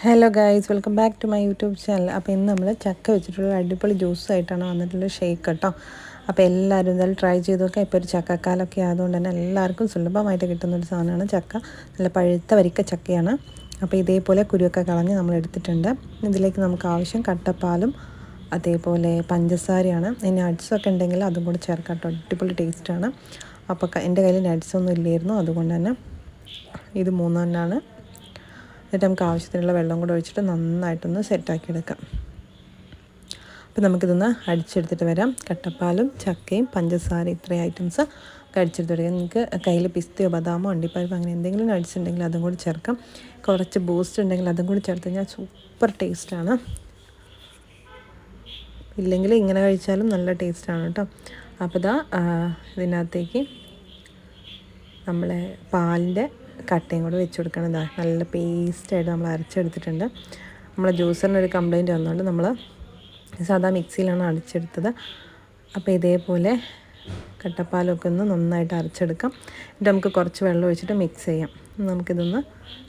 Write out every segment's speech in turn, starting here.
Hello guys, welcome back to my YouTube channel. അപ്പോൾ ഇന്ന് നമ്മൾ ചക്ക വെച്ചിട്ടുള്ള അടിപൊളി ജ്യൂസായിട്ടാണ് വന്നിട്ടുള്ള ഷേക്ക് കേട്ടോ. അപ്പോൾ എല്ലാവരും എന്തായാലും ട്രൈ ചെയ്ത് നോക്കാം. ഇപ്പോൾ ഒരു ചക്കക്കാലമൊക്കെ ആയതുകൊണ്ട് തന്നെ എല്ലാവർക്കും സുലഭമായിട്ട് കിട്ടുന്നൊരു സാധനമാണ് ചക്ക. നല്ല പഴുത്ത വരിക്ക ചക്കയാണ്. അപ്പോൾ ഇതേപോലെ കുരുവൊക്കെ കളഞ്ഞ് നമ്മൾ എടുത്തിട്ടുണ്ട്. ഇതിലേക്ക് നമുക്ക് ആവശ്യം കട്ടപ്പാലും അതേപോലെ പഞ്ചസാരയാണ്. ഇനി നട്ട്സൊക്കെ ഉണ്ടെങ്കിൽ അതും കൂടി ചേർക്കാം കേട്ടോ. അടിപൊളി ടേസ്റ്റാണ്. അപ്പോൾ എൻ്റെ കയ്യിൽ നട്ട്സൊന്നും ഇല്ലായിരുന്നു, അതുകൊണ്ട് തന്നെ ഇത് മൂന്നെണ്ണമാണ്. എന്നിട്ട് നമുക്ക് ആവശ്യത്തിനുള്ള വെള്ളം കൂടെ ഒഴിച്ചിട്ട് നന്നായിട്ടൊന്ന് സെറ്റാക്കി എടുക്കാം. അപ്പോൾ നമുക്കിതൊന്ന് അടിച്ചെടുത്തിട്ട് വരാം. കട്ടപ്പാലും ചക്കയും പഞ്ചസാര ഇത്രയും ഐറ്റംസ് അടിച്ചെടുത്ത് വരിക. നിങ്ങൾക്ക് കയ്യിൽ പിസ്തയോ ബദാമോ അണ്ടിപ്പരിപ്പോ അങ്ങനെ എന്തെങ്കിലും അടിച്ചിട്ടുണ്ടെങ്കിൽ അതും കൂടി ചേർക്കാം. കുറച്ച് ബൂസ്റ്റ് ഉണ്ടെങ്കിൽ അതും കൂടി ചേർത്ത് കഴിഞ്ഞാൽ സൂപ്പർ ടേസ്റ്റാണ്. ഇല്ലെങ്കിൽ ഇങ്ങനെ കഴിച്ചാലും നല്ല ടേസ്റ്റാണ് കേട്ടോ. അപ്പോൾ ഇതിനകത്തേക്ക് നമ്മളെ പാലിൻ്റെ കട്ടയും കൂടെ വെച്ച് കൊടുക്കണം. നല്ല പേസ്റ്റായിട്ട് നമ്മൾ അരച്ചെടുത്തിട്ടുണ്ട്. നമ്മളെ ജ്യൂസറിനൊരു കംപ്ലയിൻറ്റ് വന്നുകൊണ്ട് നമ്മൾ സാധാ മിക്സിയിലാണ് അടിച്ചെടുത്തത്. അപ്പോൾ ഇതേപോലെ കട്ടപ്പാലൊക്കെ ഒന്ന് നന്നായിട്ട് അരച്ചെടുക്കാം. എന്നിട്ട് നമുക്ക് കുറച്ച് വെള്ളം ഒഴിച്ചിട്ട് മിക്സ് ചെയ്യാം. നമുക്കിതൊന്ന്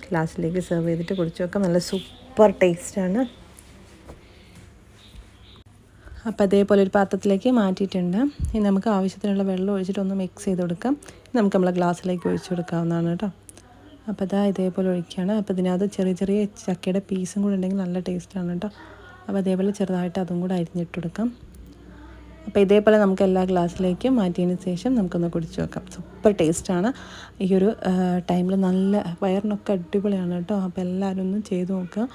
ഗ്ലാസ്സിലേക്ക് സെർവ് ചെയ്തിട്ട് കുടിച്ച് വെക്കാം. നല്ല സൂപ്പർ ടേസ്റ്റാണ്. അപ്പോൾ അതേപോലെ ഒരു പാത്രത്തിലേക്ക് മാറ്റിയിട്ടുണ്ട്. ഇനി നമുക്ക് ആവശ്യത്തിനുള്ള വെള്ളം ഒഴിച്ചിട്ട് ഒന്ന് മിക്സ് ചെയ്ത് കൊടുക്കാം. നമുക്ക് നമ്മളെ ഗ്ലാസ്സിലേക്ക് ഒഴിച്ച് കൊടുക്കാവുന്നതാണ് കേട്ടോ. അപ്പോൾ ഇതേപോലെ ഒഴിക്കുകയാണ്. അപ്പോൾ ഇതിനകത്ത് ചെറിയ ചെറിയ ചക്കയുടെ പീസും കൂടെ ഉണ്ടെങ്കിൽ നല്ല ടേസ്റ്റാണ് കേട്ടോ. അപ്പോൾ അതേപോലെ ചെറുതായിട്ട് അതും കൂടെ അരിഞ്ഞിട്ട് കൊടുക്കാം. അപ്പോൾ ഇതേപോലെ നമുക്ക് എല്ലാ ഗ്ലാസ്സിലേക്കും മാറ്റിയതിന് ശേഷം നമുക്കൊന്ന് കുടിച്ച് വെക്കാം. സൂപ്പർ ടേസ്റ്റാണ്. ഈ ഒരു ടൈമിൽ നല്ല വയറിനൊക്കെ അടിപൊളിയാണ് കേട്ടോ. അപ്പോൾ എല്ലാവരും ഒന്ന് ചെയ്ത് നോക്കുക.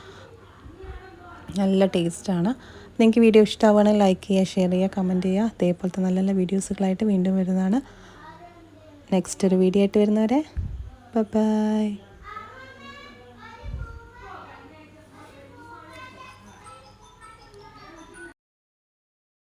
നല്ല ടേസ്റ്റാണ്. നിങ്ങൾക്ക് വീഡിയോ ഇഷ്ടമാവുകയാണെങ്കിൽ ലൈക്ക് ചെയ്യുക, ഷെയർ ചെയ്യുക, കമൻറ്റ് ചെയ്യുക. അതേപോലത്തെ നല്ല നല്ല വീഡിയോസുകളായിട്ട് വീണ്ടും വരുന്നതാണ്. നെക്സ്റ്റ് ഒരു വീഡിയോ ആയിട്ട് വരുന്നവരെ ബൈ.